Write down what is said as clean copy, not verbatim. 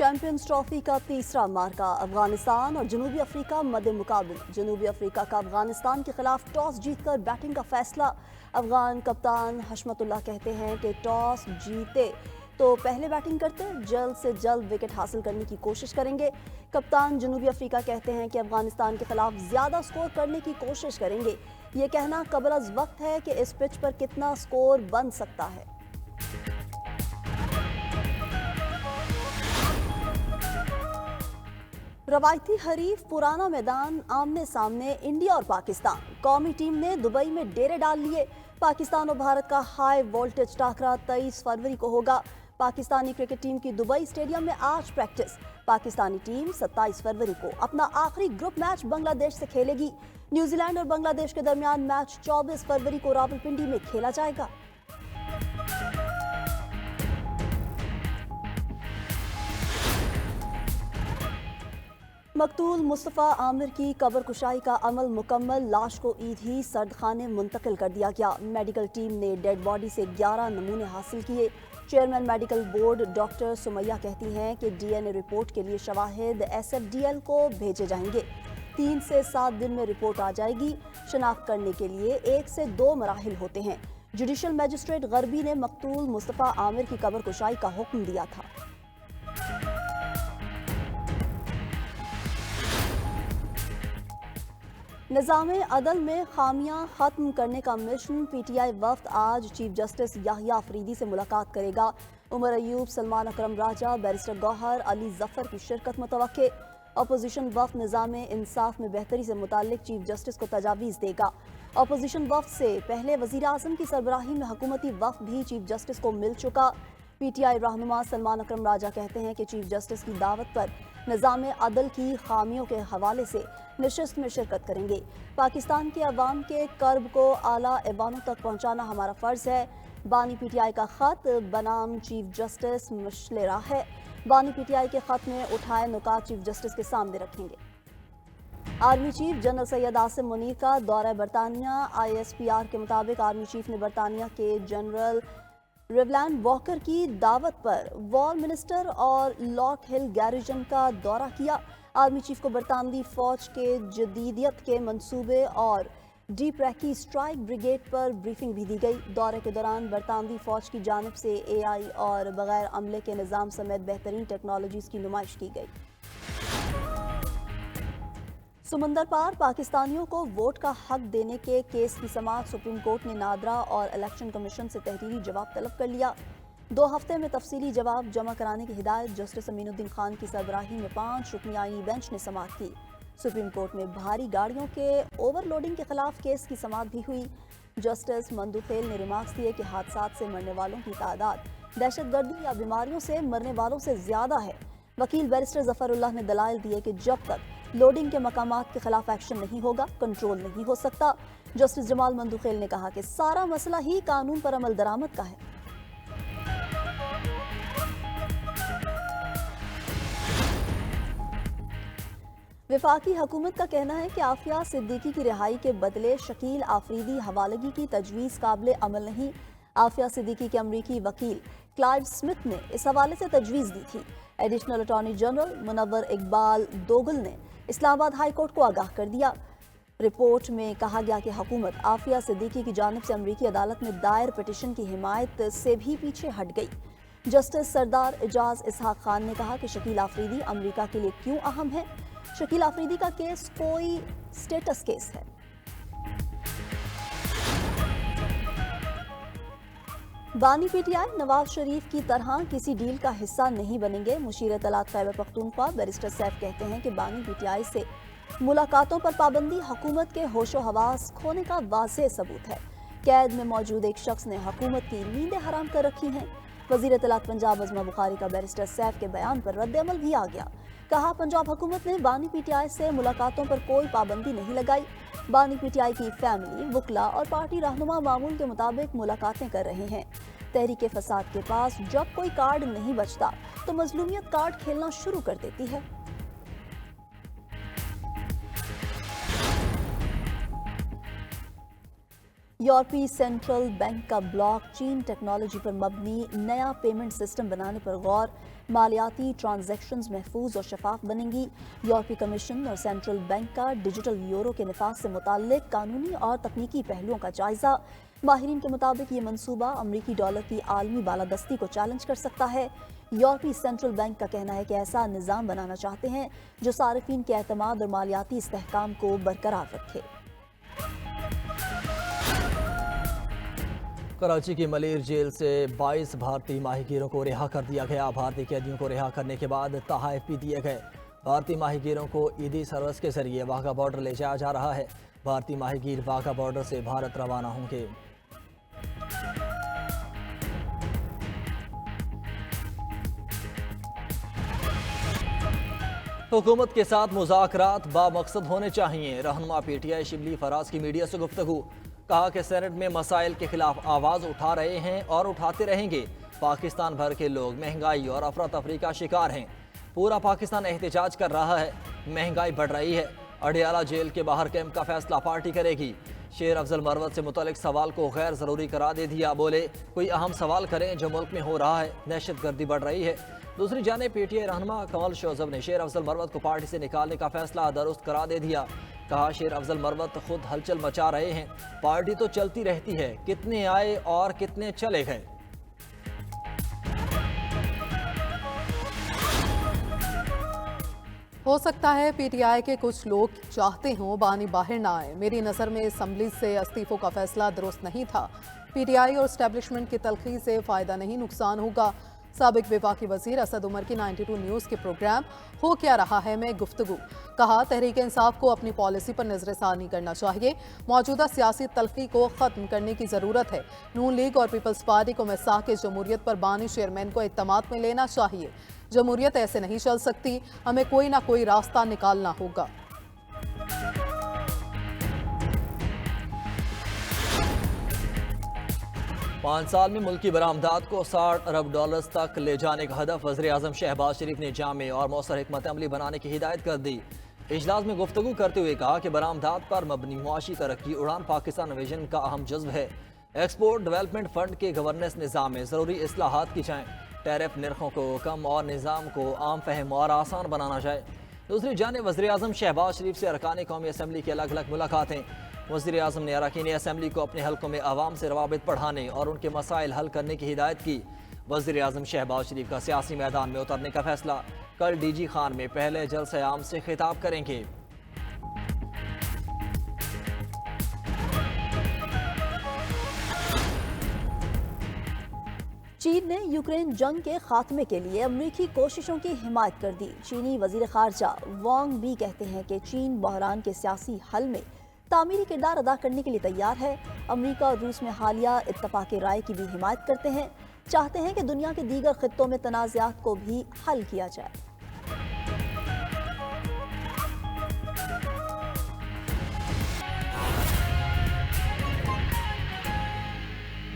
Champions trophy का तीसरा मार्का अफगानिस्तान और जनूबी अफ्रीका मद्दे मुकाबले। जनूबी अफ्रीका का अफगानिस्तान के खिलाफ टॉस जीतकर बैटिंग का फैसला। अफगान कप्तान हशमतुल्लाह कहते हैं कि टॉस जीते तो पहले बैटिंग करते, जल्द से जल्द विकेट हासिल करने की कोशिश करेंगे। कप्तान जनूबी अफ्रीका कहते हैं कि अफगानिस्तान के खिलाफ ज्यादा स्कोर करने की कोशिश करेंगे। ये कहना कबल अज़ वक्त है कि इस पिच पर कितना स्कोर बन सकता है। रवायती हरीफ पुराना मैदान, आमने सामने इंडिया और पाकिस्तान। कौमी टीम ने दुबई में डेरे डाल लिए। पाकिस्तान और भारत का हाई वोल्टेज टाकरा 23 फरवरी को होगा। पाकिस्तानी क्रिकेट टीम की दुबई स्टेडियम में आज प्रैक्टिस। पाकिस्तानी टीम 27 फरवरी को अपना आखिरी ग्रुप मैच बांग्लादेश से खेलेगी। न्यूजीलैंड और बांग्लादेश के दरमियान मैच 24 फरवरी को रावलपिंडी में खेला जाएगा। मकतूल मुस्तफ़ा आमिर की कब्र कुशाई का अमल मुकम्मल। लाश को ईद ही सर्द खाने मुंतकिल कर दिया गया। मेडिकल टीम ने डेड बॉडी से 11 नमूने हासिल किए। Chairman medical board doctor Sumaiya कहती हैं कि डीएनए रिपोर्ट के लिए शवाहिद एसएफडीएल को भेजे जाएंगे। 3 से 7 दिन में रिपोर्ट आ जाएगी। शनाख्त करने के लिए 1 से 2 मराहिल होते हैं। जुडिशल मजिस्ट्रेट गरबी ने मकतूल मुस्तफ़ा आमिर की कब्र कुशाई का हुक्म दिया था। निज़ाम अदल में खामियां खत्म करने का मिशन। पीटीआई वफ्द आज चीफ जस्टिस याहिया अफरीदी से मुलाकात करेगा। उमर अयूब, सलमान अकरम राजा, बैरिस्टर गौहर अली जफर की शिरकत मुतवक्के। अपोजिशन वफ्द निज़ाम इंसाफ में बेहतरी से मुताल्लिक चीफ जस्टिस को तजावीज़ देगा। अपोजिशन वफ्द से पहले वज़ीर आज़म की सरबराही में हुकूमती वफ्द भी चीफ जस्टिस को मिल चुका। पीटीआई रहनुमा सलमान अकरम राजा कहते हैं कि चीफ जस्टिस की दावत पर निज़ाम अदल की खामियों के हवाले से नशिस्त में शिरकत करेंगे। पाकिस्तान के अवाम के कर्ब को आला ऐवानों तक पहुँचाना हमारा फ़र्ज़ है। बानी पीटीआई का ख़त बनाम चीफ जस्टिस मशलेरा है। बानी पीटीआई के ख़त में उठाए नुकात चीफ जस्टिस के सामने रखेंगे। Army chief general Syed Asim Munir का दौरा बरतानिया। ISPR के मुताबिक आर्मी चीफ ने बरतानिया के जनरल रिवलैंड वॉकर की दावत पर वॉर मिनिस्टर और लॉक हिल गैरिजन का दौरा किया। आर्मी चीफ को बरतानवी फौज के जदीदियत के मंसूबे और डीप रैकी स्ट्राइक ब्रिगेड पर ब्रीफिंग भी दी गई। दौरे के दौरान बरतानवी फौज की जानिब से AI और बगैर अमले के निज़ाम समेत बेहतरीन टेक्नोलॉजीज की नुमाइश की गई। समंदर पार पाकिस्तानियों को वोट का हक देने के केस की समाअत सुप्रीम कोर्ट ने नादरा और इलेक्शन कमीशन से तहरीरी जवाब तलब कर लिया। 2 हफ्ते में तफसीली जवाब जमा कराने की हिदायत जस्टिस अमीनुद्दीन खान की सरबराही में 5 रुकनी आईनी बेंच ने समाअत की। सुप्रीम कोर्ट में भारी गाड़ियों के ओवरलोडिंग के खिलाफ केस की समाअत भी हुई। जस्टिस मंदुखेल ने रिमार्क्स दिए कि हादसात से मरने वालों की तादाद दहशतगर्दी या बीमारियों से मरने वालों से ज्यादा है। वकील बैरिस्टर जफरुल्लाह ने दलाइल दिए कि जब तक लोडिंग के मकामात के खिलाफ एक्शन नहीं होगा, कंट्रोल नहीं हो सकता। जस्टिस जमाल मंदुखेल ने कहा कि सारा मसला ही कानून पर अमल दरामद का है। वफाकी हुकूमत का कहना है कि आफिया सिद्दीकी की रिहाई के बदले शकील आफरीदी हवालगी की तजवीज़ काबिल अमल नहीं। आफिया सिद्दीकी के अमरीकी वकील क्लाइव स्मिथ ने इस हवाले से तजवीज़ दी थी। Additional attorney general Munawwar Iqbal Dogal ने इस्लामाबाद हाई कोर्ट को आगाह कर दिया। रिपोर्ट में कहा गया कि हुकूमत आफिया सिद्दीकी की जानिब से अमरीकी अदालत में दायर पिटीशन की हिमायत से भी पीछे हट गई। जस्टिस सरदार एजाज इसहाक खान ने कहा कि शकील आफरीदी अमरीका के लिए क्यों अहम है। शकील आफरीदी का केस कोई स्टेटस केस है। बानी पीटीआई नवाज शरीफ की तरह किसी डील का हिस्सा नहीं बनेंगे। मुशीर इत्तलात खैबर पख्तूनख्वा बैरिस्टर सैफ कहते हैं कि बानी पीटीआई से मुलाकातों पर पाबंदी हुकूमत के होशो हवास खोने का वाज़ेह सबूत है। कैद में मौजूद एक शख्स ने हुकूमत की नींदें हराम कर रखी हैं। वज़ीर इत्तलात पंजाब अज़मा बुखारी का बैरिस्टर सैफ के बयान पर रद्द-ए-अमल भी आ गया। कहा, पंजाब हुकूमत ने बानी पीटीआई से मुलाकातों पर कोई पाबंदी नहीं लगाई। बानी पीटीआई की फैमिली, वकला और पार्टी रहनुमा मामूल के मुताबिक मुलाकातें कर रहे हैं। तहरीके फसाद के पास जब कोई कार्ड नहीं बचता तो मजलूमियत कार्ड खेलना शुरू कर देती है। यूरोपीय सेंट्रल बैंक का ब्लॉक चेन टेक्नोलॉजी पर मबनी नया पेमेंट सिस्टम बनाने पर गौर। मालियाती ट्रांजैक्शंस महफूज और शफाफ बनेंगी। यूरोपीय कमीशन और सेंट्रल बैंक का डिजिटल यूरो के निफाज से मुताल्लिक कानूनी और तकनीकी पहलुओं का जायजा। माहिरीन के मुताबिक ये मंसूबा अमरीकी डॉलर की आलमी बालादस्ती को चैलेंज कर सकता है। यूरोपीय सेंट्रल बैंक का कहना है कि ऐसा निज़ाम बनाना चाहते हैं जो सार्फिन के एतमाद और मालियाती इस्तेहकाम को बरकरार रखे। कराची की मलिर जेल से 22 भारतीय माहीगीरों को रिहा कर दिया गया। भारतीय कैदियों को रिहा करने के बाद तोहफे भी दिए गए। भारतीय माहीगीरों को ईदी सर्विस के जरिए वाघा बॉर्डर ले जाया जा रहा है। भारतीय माहीगीर वाघा बॉर्डर से भारत रवाना होंगे। हुकूमत के साथ मुज़ाकरात बामकसद होने चाहिए। रहनुमा पीटीआई शिबली फराज की मीडिया से गुफ्तगू। कहा कि सेनेट में मसाइल के खिलाफ आवाज़ उठा रहे हैं और उठाते रहेंगे। पाकिस्तान भर के लोग महंगाई और अफरा तफरी का शिकार हैं। पूरा पाकिस्तान एहतजाज कर रहा है। महंगाई बढ़ रही है। अडियाला जेल के बाहर कैंप का फैसला पार्टी करेगी। शेर अफजल मरवत से मुतल्लिक सवाल को गैर ज़रूरी करार दे दिया। बोले कोई अहम सवाल करें जो मुल्क में हो रहा है। दहशत गर्दी बढ़ रही है। दूसरी जानिब पीटीआई रहनुमा कमल शोजब ने शेर अफजल मरवत को पार्टी से निकालने का फैसला दुरुस्त करार दे दिया। कहा शेर अफजल मरवत खुद हलचल मचा रहे हैं। पार्टी तो चलती रहती है, कितने आए और कितने चले गए। हो सकता है पीटीआई के कुछ लोग चाहते हों बानी बाहर ना आए। मेरी नज़र में असम्बली से इस्तीफों का फैसला दुरुस्त नहीं था। पीटीआई और एस्टेब्लिशमेंट की तलखी से फ़ायदा नहीं नुकसान होगा। साबिक वफाकी वज़ीर असद उमर की 92 न्यूज़ के प्रोग्राम हो क्या रहा है में गुफ्तगू। कहा तहरीक इंसाफ को अपनी पॉलिसी पर नज़रसानी करना चाहिए। मौजूदा सियासी तलखी को ख़त्म करने की ज़रूरत है। नून लीग और पीपल्स पार्टी को मिसाक जमहूरियत पर बानी चेयरमैन को इत्तमाद में लेना चाहिए। जमहूरियत ऐसे नहीं चल सकती, हमें कोई ना कोई रास्ता निकालना होगा। 5 साल में मुल्की बरामदात को 60 अरब डॉलर्स तक ले जाने का हदफ। वज़ीर आज़म शहबाज शरीफ ने जामे और मौसर हिकमत अमली बनाने की हिदायत कर दी। इजलास में गुफ्तगू करते हुए कहा कि बरामदात पर मबनी मुआशी तरक्की उड़ान पाकिस्तान विजन का अहम जज्ब है। एक्सपोर्ट डेवलपमेंट फंड के गवर्नेंस निज़ाम में ज़रूरी इस्लाहात की जाएँ। टैरिफ नरखों को कम और निज़ाम को आम फहम और आसान बनाना जाए। दूसरी जानिब वज़ीर आज़म शहबाज शरीफ से अरकान कौमी असम्बली की अलग अलग मुलाकातें। वज़ीर आज़म ने अरकान असम्बली को अपने हल्कों में अवाम से रवाबित बढ़ाने और उनके मसाइल हल करने की हिदायत की। वज़ीर आज़म शहबाज शरीफ का सियासी मैदान में उतरने का फैसला। कल डीजी खान में पहले जलसे आम से खिताब करेंगे। चीन ने यूक्रेन जंग के खात्मे के लिए अमरीकी कोशिशों की हिमायत कर दी। चीनी वज़ीर ख़ारजा वांग भी कहते हैं कि चीन बहरान के सियासी हल में तामीरी किरदार अदा करने के लिए तैयार है। अमरीका और रूस में हालिया इत्तफ़ाक़ राय की भी हिमायत करते हैं। चाहते हैं कि दुनिया के दीगर खित्तों में तनाज़ात को भी हल किया जाए।